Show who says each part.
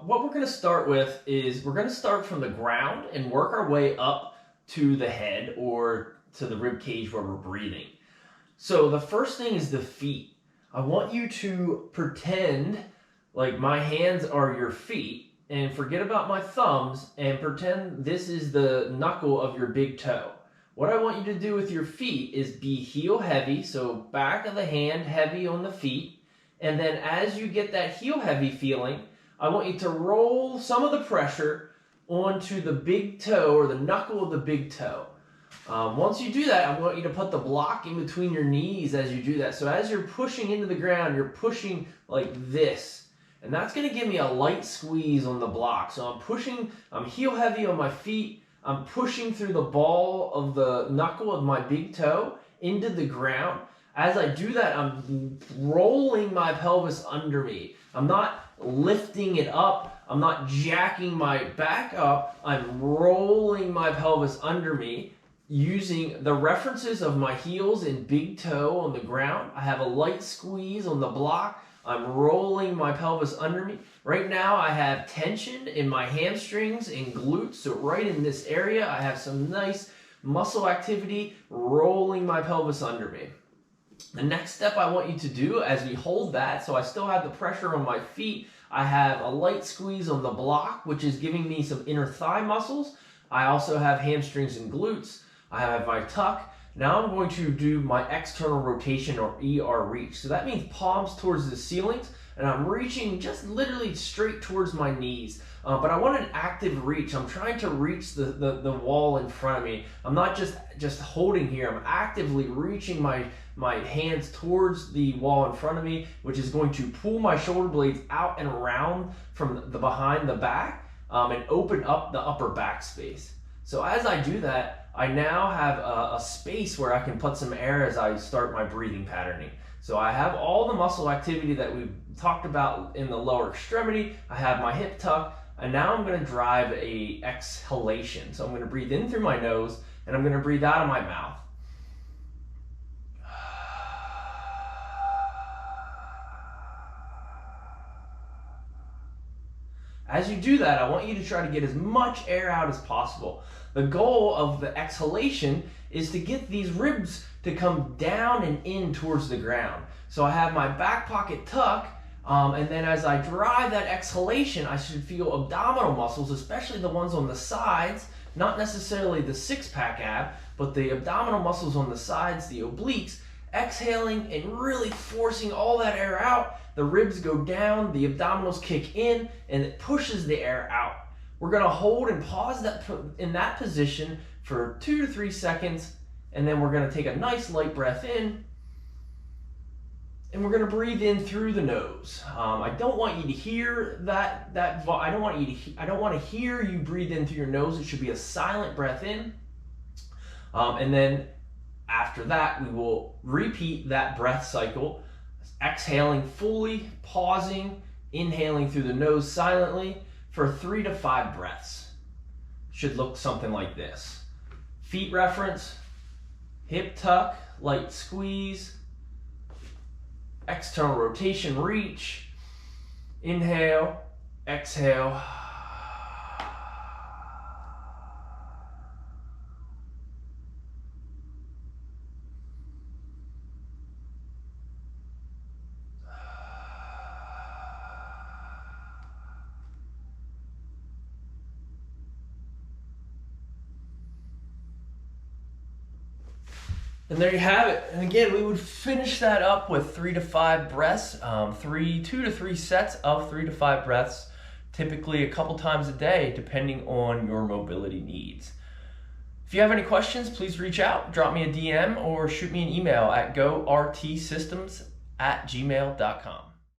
Speaker 1: What we're going to start with is we're going to start from the ground and work our way up to the head or to the rib cage where we're breathing. So the first thing is the feet. I want you to pretend like my hands are your feet and forget about my thumbs and pretend this is the knuckle of your big toe. What I want you to do with your feet is be heel heavy, so back of the hand heavy on the feet, and then as you get that heel heavy feeling, I want you to roll some of the pressure onto the big toe or the knuckle of the big toe. Once you do that, I want you to put the block in between your knees as you do that. So as you're pushing into the ground, you're pushing like this. And that's going to give me a light squeeze on the block. So I'm heel heavy on my feet. I'm pushing through the ball of the knuckle of my big toe into the ground. As I do that, I'm rolling my pelvis under me. I'm not lifting it up. I'm not jacking my back up. I'm rolling my pelvis under me using the references of my heels and big toe on the ground. I have a light squeeze on the block. I'm rolling my pelvis under me. Right now I have tension in my hamstrings and glutes. So right in this area, I have some nice muscle activity rolling my pelvis under me. The next step I want you to do as we hold that, so I still have the pressure on my feet, I have a light squeeze on the block, which is giving me some inner thigh muscles. I also have hamstrings and glutes. I have my tuck. Now I'm going to do my external rotation or ER reach. So that means palms towards the ceilings, and I'm reaching just literally straight towards my knees. But I want an active reach. I'm trying to reach the wall in front of me. I'm not just holding here. I'm actively reaching my hands towards the wall in front of me, which is going to pull my shoulder blades out and around from the behind the back and open up the upper back space. So as I do that, I now have a space where I can put some air as I start my breathing patterning. So I have all the muscle activity that we've talked about in the lower extremity. I have my hip tuck, and now I'm going to drive a exhalation. So I'm going to breathe in through my nose, and I'm going to breathe out of my mouth. As you do that, I want you to try to get as much air out as possible. The goal of the exhalation is to get these ribs to come down and in towards the ground. So I have my back pocket tuck, and then as I drive that exhalation, I should feel abdominal muscles, especially the ones on the sides, not necessarily the six-pack ab, but the abdominal muscles on the sides, the obliques, exhaling and really forcing all that air out. The ribs go down, the abdominals kick in, and it pushes the air out. We're going to hold and pause that in that position for 2 to 3 seconds, and then we're going to take a nice light breath in, and we're going to breathe in through the nose. I don't want you to hear I don't want to hear you breathe in through your nose. It should be a silent breath in, and then after that, we will repeat that breath cycle, exhaling fully, pausing, inhaling through the nose silently for 3 to 5 breaths. Should look something like this. Feet reference, hip tuck, light squeeze, external rotation reach, inhale, exhale. And there you have it. And again, we would finish that up with 3 to 5 breaths, 2 to 3 sets of 3 to 5 breaths, typically a couple times a day, depending on your mobility needs. If you have any questions, please reach out, drop me a DM, or shoot me an email at gortsystems@gmail.com.